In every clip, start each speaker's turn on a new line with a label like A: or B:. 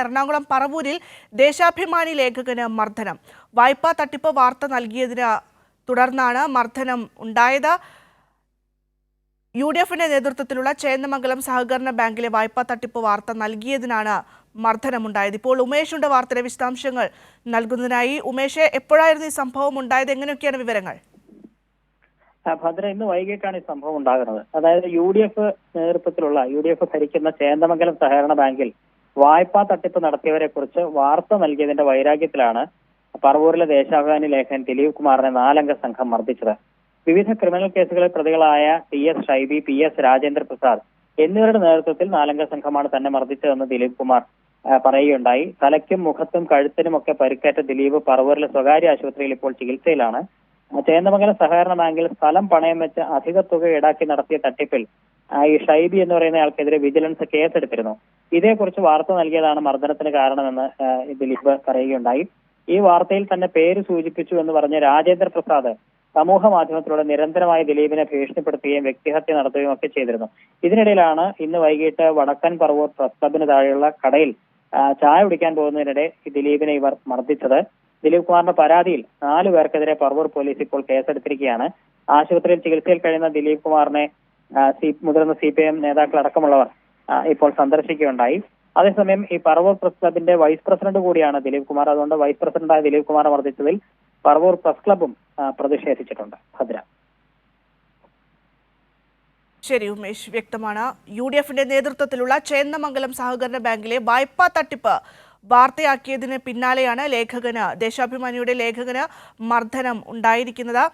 A: എറണാകുളം പറവൂരിൽ ദേശാഭിമാനി ലേഖകന് മർദ്ദനം. വായ്പാ തട്ടിപ്പ് വാർത്ത നൽകിയതിനെ തുടർന്നാണ് മർദ്ദനം ഉണ്ടായത്. UDFന്റെ നേതൃത്വത്തിലുള്ള ചേന്ദമംഗലം സഹകരണ ബാങ്കിലെ വായ്പാ തട്ടിപ്പ് വാർത്ത നൽകിയതിനാണ് മർദ്ദനമുണ്ടായത്. ഇപ്പോൾ ഉമേഷ് ഉണ്ട് വാർത്തയുടെ വിശദാംശങ്ങൾ നൽകുന്നതിനായി. ഉമേഷ്, എപ്പോഴായിരുന്നു ഈ സംഭവം ഉണ്ടായത്? എങ്ങനെയൊക്കെയാണ് വിവരങ്ങൾ?
B: ഭദ്ര, ഇന്ന് വൈകിട്ടാണ് ഈ സംഭവം ഉണ്ടാകുന്നത്. അതായത് UDF നേതൃത്വത്തിലുള്ള UDF ഭരിക്കുന്ന ചേന്ദമംഗലം സഹകരണ ബാങ്കിൽ വായ്പാ തട്ടിപ്പ് നടത്തിയവരെ കുറിച്ച് വാർത്ത നൽകിയതിന്റെ വൈരാഗ്യത്തിലാണ് പറവൂരിലെ ദേശാഭിമാനി ലേഖകൻ ദിലീപ് കുമാറിനെ 4 അംഗ സംഘം മർദ്ദിച്ചത്. വിവിധ ക്രിമിനൽ കേസുകളിൽ പ്രതികളായ TS ഷൈബി, PS രാജേന്ദ്ര പ്രസാദ് എന്നിവരുടെ നേതൃത്വത്തിൽ 4 അംഗ സംഘമാണ് തന്നെ മർദ്ദിച്ചതെന്ന് ദിലീപ് കുമാർ പറയുകയുണ്ടായി. തലയ്ക്കും മുഖത്തും കഴുത്തിനുമൊക്കെ പരിക്കേറ്റ ദിലീപ് പറവൂരിലെ സ്വകാര്യ ആശുപത്രിയിൽ ഇപ്പോൾ ചികിത്സയിലാണ്. ചേന്ദമംഗലം സഹകരണ ബാങ്കിൽ സ്ഥലം പണയം വെച്ച് അധിക തുക ഈടാക്കി നടത്തിയ തട്ടിപ്പിൽ ഈ ഷൈബി എന്ന് പറയുന്ന ആൾക്കെതിരെ വിജിലൻസ് കേസെടുത്തിരുന്നു. ഇതേക്കുറിച്ച് വാർത്ത നൽകിയതാണ് മർദ്ദനത്തിന് കാരണമെന്ന് ദിലീപ് പറയുകയുണ്ടായി. ഈ വാർത്തയിൽ തന്നെ പേര് സൂചിപ്പിച്ചു എന്ന് പറഞ്ഞ് രാജേന്ദ്ര പ്രസാദ് സമൂഹ മാധ്യമത്തിലൂടെ നിരന്തരമായി ദിലീപിനെ ഭീഷണിപ്പെടുത്തുകയും വ്യക്തിഹത്യ നടത്തുകയും ഒക്കെ ചെയ്തിരുന്നു. ഇതിനിടയിലാണ് ഇന്ന് വൈകിട്ട് വടക്കൻ പറവൂർ പ്രസ് ക്ലബിന് താഴെയുള്ള കടയിൽ ചായ കുടിക്കാൻ പോകുന്നതിനിടെ ദിലീപിനെ ഇവർ മർദ്ദിച്ചത്. ദിലീപ് കുമാറിന്റെ പരാതിയിൽ 4 പേർക്കെതിരെ പറവൂർ പോലീസ് ഇപ്പോൾ കേസെടുത്തിരിക്കുകയാണ്. ആശുപത്രിയിൽ ചികിത്സയിൽ കഴിയുന്ന ദിലീപ് കുമാറിനെ മുതിർന്ന CPIM നേതാക്കൾ അടക്കമുള്ളവർ ഇപ്പോൾ സന്ദർശിക്കുകയുണ്ടായി. അതേസമയം ഈ പറവൂർ പ്രസ് ക്ലബിന്റെ വൈസ് പ്രസിഡന്റ് കൂടിയാണ് ദിലീപ് കുമാർ. അതുകൊണ്ട് വൈസ് പ്രസിഡന്റായ ദിലീപ് കുമാറെ മർദ്ദിച്ചതിൽ പറവൂർ പ്രസ് ക്ലബും പ്രതിഷേധിച്ചിട്ടുണ്ട്. ഭദ്ര.
A: ശരി ഉമേഷ്, വ്യക്തമാണ്. UDFന്റെ നേതൃത്വത്തിലുള്ള ചേന്ദമംഗലം സഹകരണ ബാങ്കിലെ വായ്പാ തട്ടിപ്പ് വാർത്തയാക്കിയതിന് പിന്നാലെയാണ് ദേശാഭിമാനിയുടെ ലേഖകന് മർദ്ദനം ഉണ്ടായിരിക്കുന്നത്.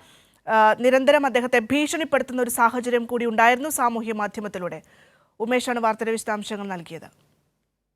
A: നിരന്തരം അദ്ദേഹത്തെ ഭീഷണിപ്പെടുത്തുന്ന ഒരു സാഹചര്യം കൂടി ഉണ്ടായിരുന്നു സാമൂഹ്യ മാധ്യമത്തിലൂടെ. ഉമേഷാണ് വാർത്തയുടെ വിശദാംശങ്ങൾ നൽകിയത്.